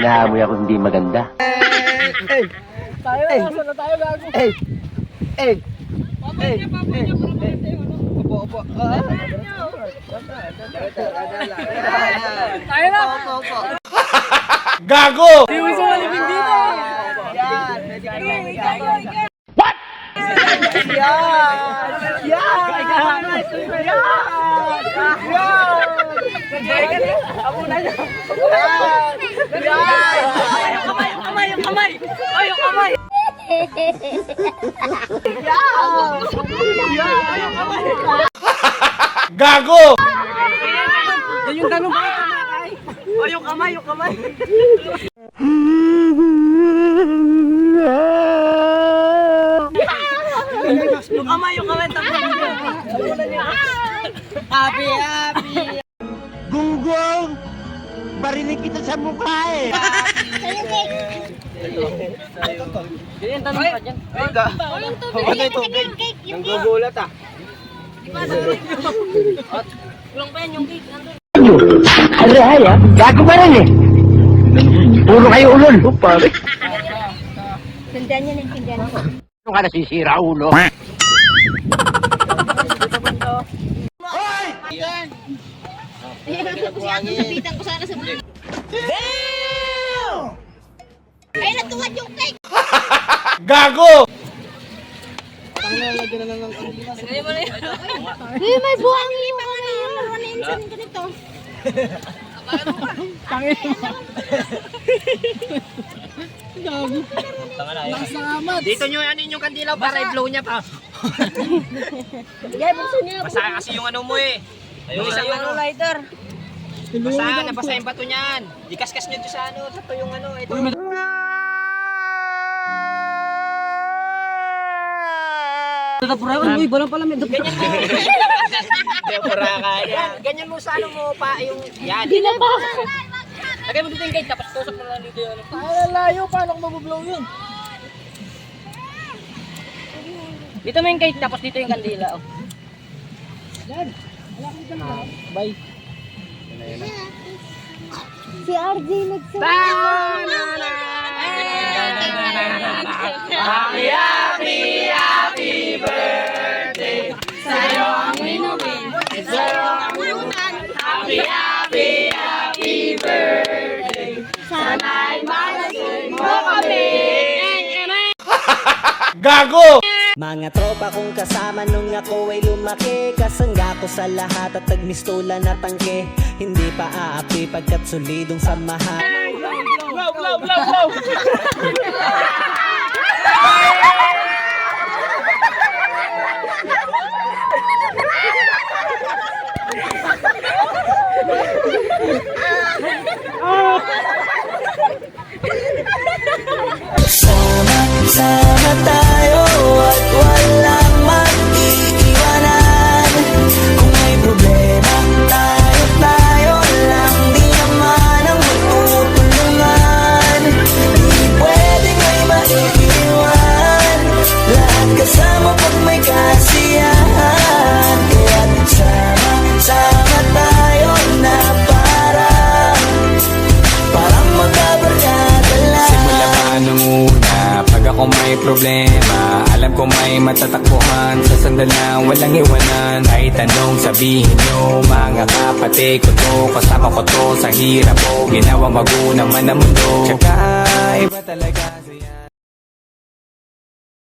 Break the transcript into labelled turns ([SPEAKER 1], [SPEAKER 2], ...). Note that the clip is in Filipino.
[SPEAKER 1] Hinahamoy ako hindi maganda.
[SPEAKER 2] Tayo na, nasa na tayo gago. Opo. Tayo na.
[SPEAKER 1] Gago!
[SPEAKER 2] Hindi mo sa malibing dito.
[SPEAKER 1] What?
[SPEAKER 2] Yung kamay.
[SPEAKER 1] Gago!
[SPEAKER 2] Yan yung tanong ba? Yung kamay. Yung kamay. Happy.
[SPEAKER 1] Gunggong! Barinig kita sa mukha eh!
[SPEAKER 2] Yan yung tanong pa dyan.
[SPEAKER 3] Walang tubig. Yung cake.
[SPEAKER 2] Nanggugulat ah.
[SPEAKER 3] Kulang pa yan yung cake. Nandun.
[SPEAKER 1] Ay, gago pa rin eh! Puro kayo ulol! Pare!
[SPEAKER 3] Sundan niya ng sundan ko.
[SPEAKER 1] Ano ka nasisira, ulo?
[SPEAKER 3] Napitan ko sana sa buhay. Ay, natuwad yung cake.
[SPEAKER 1] Gago!
[SPEAKER 3] Uy, may buhangin pa nga na yun. Ano yung sanin ko nito?
[SPEAKER 2] Dito nyo ano yung kandila para i-blow niya pa.
[SPEAKER 3] Yan, buksan niya.
[SPEAKER 2] Basa kasi yung ano mo eh. Yung isang ano lighter. Basa, nabasa yung bato niyan. Ikaskas nyo sa ano, sa to yung ano. Ito. Uy, balang pala may ganyan mo. Ganyan mo sa ano mo pa yung yan.
[SPEAKER 3] Hindi na ba?
[SPEAKER 2] Lagay mo dito yung cake tapos tusok mo lang dito yung ano.
[SPEAKER 4] Ay, layo. Paano kung mabublow yun?
[SPEAKER 2] Dito mo yung cake tapos dito yung kandila. Oh.
[SPEAKER 4] Bye.
[SPEAKER 3] Si RJ nagsabi.
[SPEAKER 2] Happy birthday sa'yo ang inumin. Sa'yo ang inuman. Happy birthday. Sana'y malasin mo kami.
[SPEAKER 1] Gago!
[SPEAKER 5] Mga tropa kong kasama nung ako ay lumaki. Kasangga ko sa lahat at nagmistola na tangke. Hindi pa aapi pagkat solidong samahan.
[SPEAKER 4] Blow.
[SPEAKER 5] Sama tayo at walang mag-iiwanan. Kung may problema, tayo lang. Di naman ang magtutulungan. Di pwedeng may maiiwan. Lahat kasama pag may kasiyahan. Kaya't sama tayo na parang magkabarkada lang.
[SPEAKER 6] Simula pa nung una, pag ako may problema, alam ko may matatakbuhan. Sa sandalang walang iwanan. Kahit anong sabihin nyo, mga kapatid ko to, kasama ko to sa hirap ko. Ginawang magunang man ang mundo. Tsaka iba talaga siya.